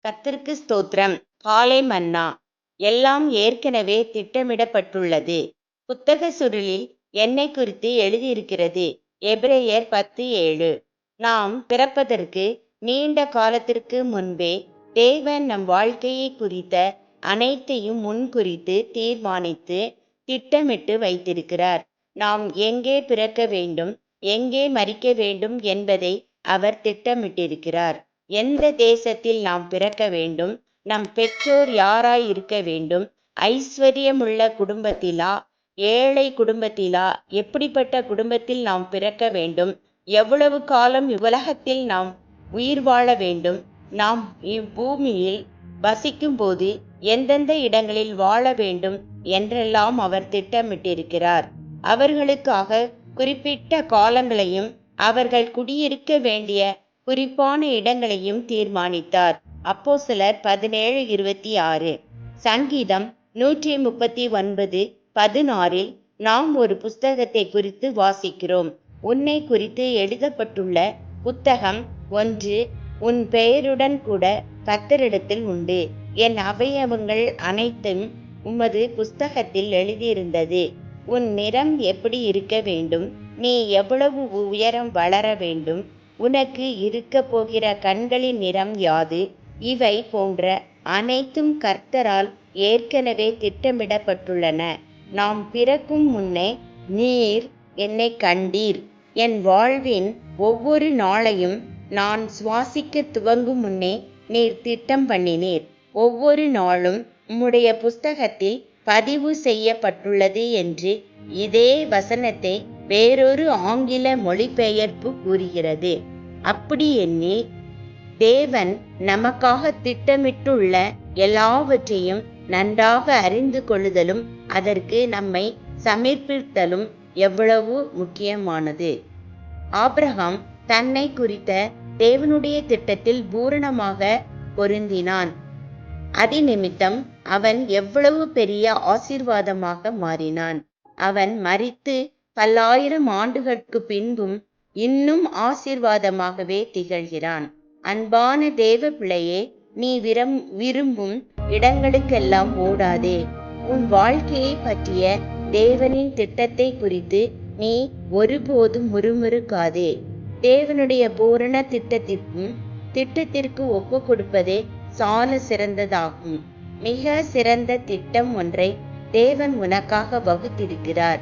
கர்த்தருக்கு ஸ்தோத்திரம். காலை மன்னா. எல்லாம் ஏற்கனவே திட்டமிடப்பட்டுள்ளது. புத்தக சுருளில் என்னை குறித்து எழுதியிருக்கிறது. எபிரேயர் 10:7. நாம் பிறப்பதற்கு நீண்ட காலத்திற்கு முன்பே தேவன் நம் வாழ்க்கையை குறித்த அனைத்தையும் முன்குறித்து தீர்மானித்து திட்டமிட்டு வைத்திருக்கிறார். நாம் எங்கே பிறக்க வேண்டும், எங்கே மரிக்க வேண்டும் என்பதை அவர் திட்டமிட்டிருக்கிறார். எந்த தேசத்தில் நாம் பிறக்க வேண்டும், நம் பெற்றோர் யாராய் இருக்க வேண்டும், ஐஸ்வர்யமுள்ள குடும்பத்திலா, ஏழை குடும்பத்திலா, எப்படிப்பட்ட குடும்பத்தில் நாம் பிறக்க வேண்டும், எவ்வளவு காலம் இவ்வுலகத்தில் நாம் உயிர் வாழ வேண்டும், நாம் இப்பூமியில் வசிக்கும்போது எந்தெந்த இடங்களில் வாழ வேண்டும் என்றெல்லாம் அவர் திட்டமிட்டிருக்கிறார். அவர்களுக்காக குறிப்பிட்ட காலங்களையும் அவர்கள் குடியிருக்க வேண்டிய குறிப்பான இடங்களையும் தீர்மானித்தார். அப்போஸ்தலர் 17:26. சங்கீதம் 139:16 நாம் ஒரு புஸ்தகத்தை குறித்து வாசிக்கிறோம். உன்னை குறித்து எழுதப்பட்டுள்ள புத்தகம் ஒன்று உன் பெயருடன் கூட கர்த்தரிடத்தில் உண்டு. என் அவயவங்கள் அனைத்தும் உமது புஸ்தகத்தில் எழுதியிருந்தது. உன் நிறம் எப்படி இருக்க வேண்டும், நீ எவ்வளவு உயரம் வளர வேண்டும், உனக்கு இருக்க போகிற கண்களின் நிறம் யாது, இவை போன்ற அனைத்தும் கர்த்தரால் ஏற்கனவே திட்டமிடப்பட்டுள்ளன. நாம் பிறக்கும் முன்னே நீர் என்னை கண்டீர். என் வாழ்வின் ஒவ்வொரு நாளையும் நான் சுவாசிக்க துவங்கும் முன்னே நீர் திட்டம் பண்ணினீர். ஒவ்வொரு நாளும் உம்முடைய புஸ்தகத்தில் பதிவு செய்யப்பட்டுள்ளது என்று இதே வசனத்தை வேறொரு ஆங்கில மொழிபெயர்ப்பு கூறுகிறது. அப்படி எண்ணில் தேவன் நமக்காக திட்டமிட்டுள்ள எல்லாவற்றையும் நன்றாக அறிந்து கொள்ளுதலும் அதற்கு நம்மை சமர்ப்பித்தலும் எவ்வளவு முக்கியமானது. ஆபிரகாம் தன்னை குறித்த தேவனுடைய திட்டத்தில் பூரணமாக பொருந்தினான். அதிநிமித்தம் அவன் எவ்வளவு பெரிய ஆசீர்வாதமாக மாறினான். அவன் மரித்து பல்லாயிரம் ஆண்டுகளுக்கு பின்பும் இன்னும் ஆசீர்வாதமாகவே திகழ்கிறான். அன்பான தேவ பிள்ளையே, நீ விரும்பும் இடங்களுக்கெல்லாம் ஓடாதே. உன் வாழ்க்கையை பற்றிய தேவனின் திட்டத்தை குறித்து நீ ஒருபோதும் முறுமுறுக்காதே. தேவனுடைய பூரண திட்டத்திற்கு ஒப்பு கொடுப்பதே சால சிறந்ததாகும். மிக சிறந்த திட்டம் ஒன்றை தேவன் உனக்காக வகுத்திருக்கிறார்.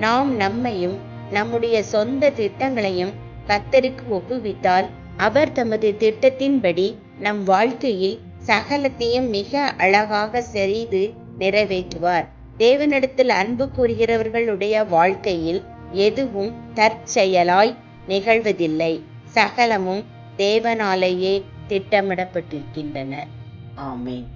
நாம் நம்மையும் நம்முடைய சொந்த திட்டங்களையும் கர்த்தருக்கு ஒப்புவித்தால் அவர் தமது திட்டத்தின்படி நம் வாழ்க்கையில் சகலத்தையும் மிக அழகாக செய்து நிறைவேற்றுவார். தேவனிடத்தில் அன்பு கூறுகிறவர்களுடைய வாழ்க்கையில் எதுவும் தற்செயலாய் நிகழ்வதில்லை. சகலமும் தேவனாலேயே திட்டமிடப்பட்டிருக்கின்றன. ஆமென்.